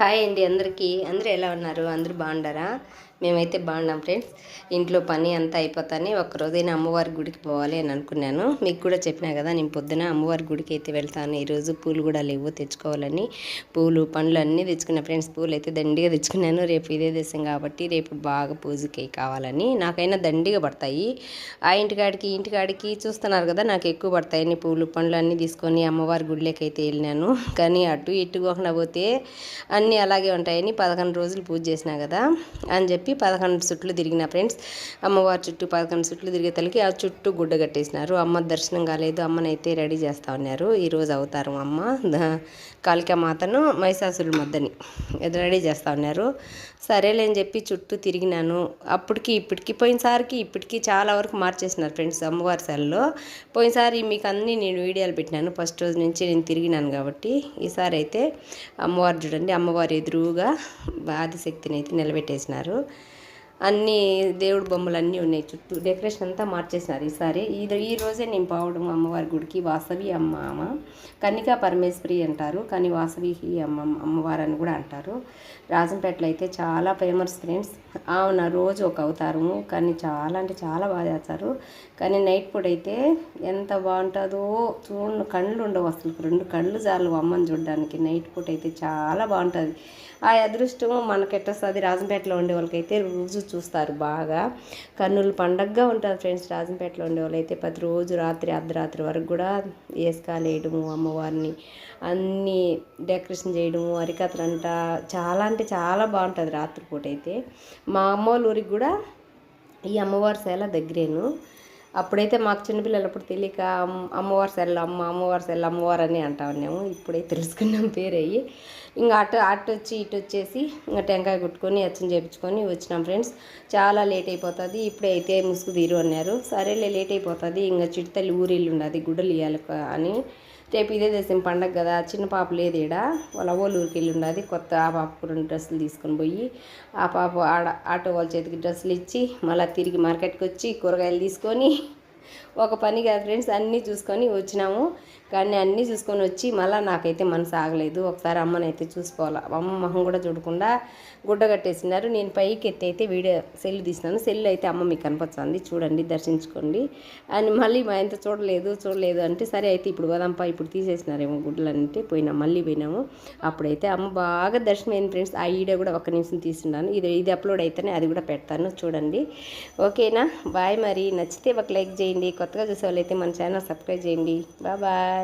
Hi అండి అందరికీ. అందరూ ఎలా ఉన్నారు? అందరూ బాగుండారా? మేమైతే బాగున్నాం ఫ్రెండ్స్. ఇంట్లో పని అంతా అయిపోతానే ఒక్కరోజైనా అమ్మవారి గుడికి పోవాలి అని అనుకున్నాను. మీకు కూడా చెప్పినా కదా, నేను పొద్దున అమ్మవారి గుడికి అయితే వెళ్తాను. ఈరోజు పూలు కూడా లేవు తెచ్చుకోవాలని. పూలు పండ్లు అన్నీ తెచ్చుకున్నా ఫ్రెండ్స్. పూలు అయితే దండిగా తెచ్చుకున్నాను. రేపు ఇదే దేశం కాబట్టి రేపు బాగా పూజకి కావాలని. నాకైనా దండిగా పడతాయి. ఆ ఇంటికాడికి చూస్తున్నారు కదా, నాకు ఎక్కువ పడతాయని పూలు పండ్లు అన్నీ తీసుకొని అమ్మవారి గుడిలోకి అయితే వెళ్ళినాను. కానీ అటు ఇటు పోకుండా పోతే అన్నీ అలాగే ఉంటాయని 11 రోజులు పూజ చేసినా కదా అని చెప్పి 11 చుట్లు తిరిగిన ఫ్రెండ్స్. అమ్మవారి చుట్టూ 11 చుట్లు తిరిగే తలకి ఆ చుట్టూ గుడ్డ కట్టేసినారు. అమ్మ దర్శనం కాలేదు. అమ్మనైతే రెడీ చేస్తూ ఉన్నారు. ఈరోజు అవుతారు అమ్మ కాళికామాతను మహిషాసురుడి మద్దని రెడీ చేస్తూ ఉన్నారు. సరేలే అని చెప్పి చుట్టూ తిరిగినాను. అప్పటికి ఇప్పటికి చాలా వరకు మార్చేసినారు ఫ్రెండ్స్ అమ్మవారి సెల్లో. పోయినసారి మీకు అన్నీ నేను వీడియోలు పెట్టినాను. ఫస్ట్ రోజు నుంచి నేను తిరిగినాను కాబట్టి ఈసారి అయితే అమ్మవారు చూడండి, అమ్మవారి ఎదురుగా ఆదిశక్తిని అయితే నిలబెట్టేసినారు. అన్నీ దేవుడు బొమ్మలు అన్నీ ఉన్నాయి. చుట్టూ డెకరేషన్ అంతా మార్చేసినారు ఈసారి. ఈ రోజే నేను పోవడం అమ్మవారి గుడికి. వాసవి అమ్మ కన్నికా పరమేశ్వరి అంటారు, కానీ వాసవి అమ్మవారు అని కూడా అంటారు. రాజంపేటలో అయితే చాలా ఫేమస్ ఫ్రెండ్స్. అవునా, రోజు ఒక అవతారము, కానీ చాలా అంటే చాలా బాగా చేస్తారు. కానీ నైట్ పూట అయితే ఎంత బాగుంటుందో చూడండి. కళ్ళు ఉండవు అసలు, 2 కళ్ళు చాలు అమ్మని చూడడానికి. నైట్ పూట అయితే చాలా బాగుంటుంది. ఆ అదృష్టం మనకెట్టొస్తుంది. రాజంపేటలో ఉండే వాళ్ళకైతే రోజు చూస్తారు బాగా. కన్నుల పండగగా ఉంటుంది ఫ్రెండ్స్. రాజంపేటలో ఉండే వాళ్ళైతే ప్రతిరోజు అర్ధరాత్రి వరకు కూడా వేసుకాలు వేయడము, అమ్మవారిని అన్నీ డెకరేషన్ చేయడము, అరికథలంట చాలా అంటే చాలా బాగుంటుంది రాత్రిపూట అయితే. మా అమ్మ వాళ్ళ ఊరికి కూడా ఈ అమ్మవారి సేల దగ్గరేను. అప్పుడైతే మాకు చిన్నపిల్లలప్పుడు తెలియక అమ్మవారి సెల్ల అమ్మవారు అని అంటా ఉన్నాము. ఇప్పుడైతే తెలుసుకున్నాం పేరయ్యి. ఇంకా అటు వచ్చి ఇటు వచ్చేసి ఇంకా టెంకాయ కొట్టుకొని అచ్చం చేయించుకొని వచ్చినాం ఫ్రెండ్స్. చాలా లేట్ అయిపోతుంది. ఇప్పుడైతే ముసుగు తీరు అన్నారు. సరేలే లేట్ అయిపోతుంది, ఇంకా చిట్టతల్లి ఊరిల్లు ఉండదు, గుడ్డలు ఇవ్వాలి అని. రేపు ఇదే దేశం పండగ కదా, చిన్న పాప లేదు ఈడ, వాళ్ళ అవ్వోళ్ళ ఊరికి వెళ్ళి ఉండదు. కొత్త ఆ పాపకు 2 డ్రెస్సులు తీసుకొని పోయి ఆ పాప ఆటో వాళ్ళ చేతికి డ్రెస్సులు ఇచ్చి మళ్ళీ తిరిగి మార్కెట్కి వచ్చి కూరగాయలు తీసుకొని ఒక పని కాదు ఫ్రెండ్స్, అన్నీ చూసుకొని వచ్చినాము. కానీ అన్నీ చూసుకొని వచ్చి మళ్ళీ నాకైతే మనసు ఆగలేదు. ఒకసారి అమ్మని అయితే చూసుకోవాలి. అమ్మ మొహం కూడా చూడకుండా గుడ్డ కట్టేసినారు. నేను పైకి అయితే వీడియో సెల్ తీసినాను. సెల్ అయితే అమ్మ మీకు కనపడుతుంది, చూడండి, దర్శించుకోండి అని. మళ్ళీ మా ఇంత చూడలేదు అంటే సరే అయితే ఇప్పుడు పోదాంపా, ఇప్పుడు తీసేసినారేమో గుడ్డలంటే మళ్ళీ పోయినాము. అప్పుడైతే అమ్మ బాగా దర్శనం అయింది ఫ్రెండ్స్. ఆ వీడియో కూడా 1 నిమిషం తీసుకున్నాను. ఇది అప్లోడ్ అయితేనే అది కూడా పెడతాను, చూడండి. ఓకేనా, బాయ్. మరి నచ్చితే ఒక లైక్ చేయండి. కొత్తగా చూసే వాళ్ళైతే మన ఛానల్ సబ్స్క్రైబ్ చేయండి. బాయ్.